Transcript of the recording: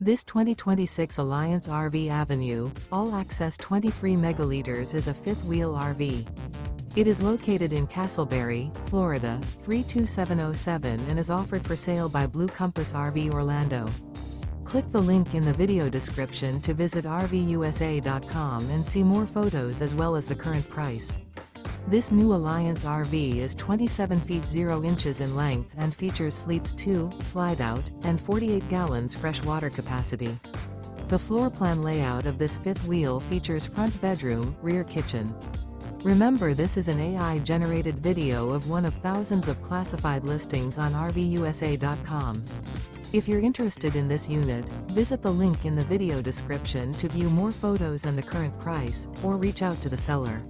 This 2026 Alliance RV Avenue, all-access 23 megaliters is a fifth-wheel RV. It is located in Casselberry, Florida, 32707 and is offered for sale by Blue Compass RV Orlando. Click the link in the video description to visit RVUSA.com and see more photos as well as the current price. This new Alliance RV is 27 feet 0 inches in length and features sleeps 2, Slideout, and 48 gallons fresh water capacity. The floor plan layout of this fifth wheel features front bedroom, rear kitchen. Remember, this is an AI-generated video of one of thousands of classified listings on RVUSA.com. If you're interested in this unit, visit the link in the video description to view more photos and the current price, or reach out to the seller.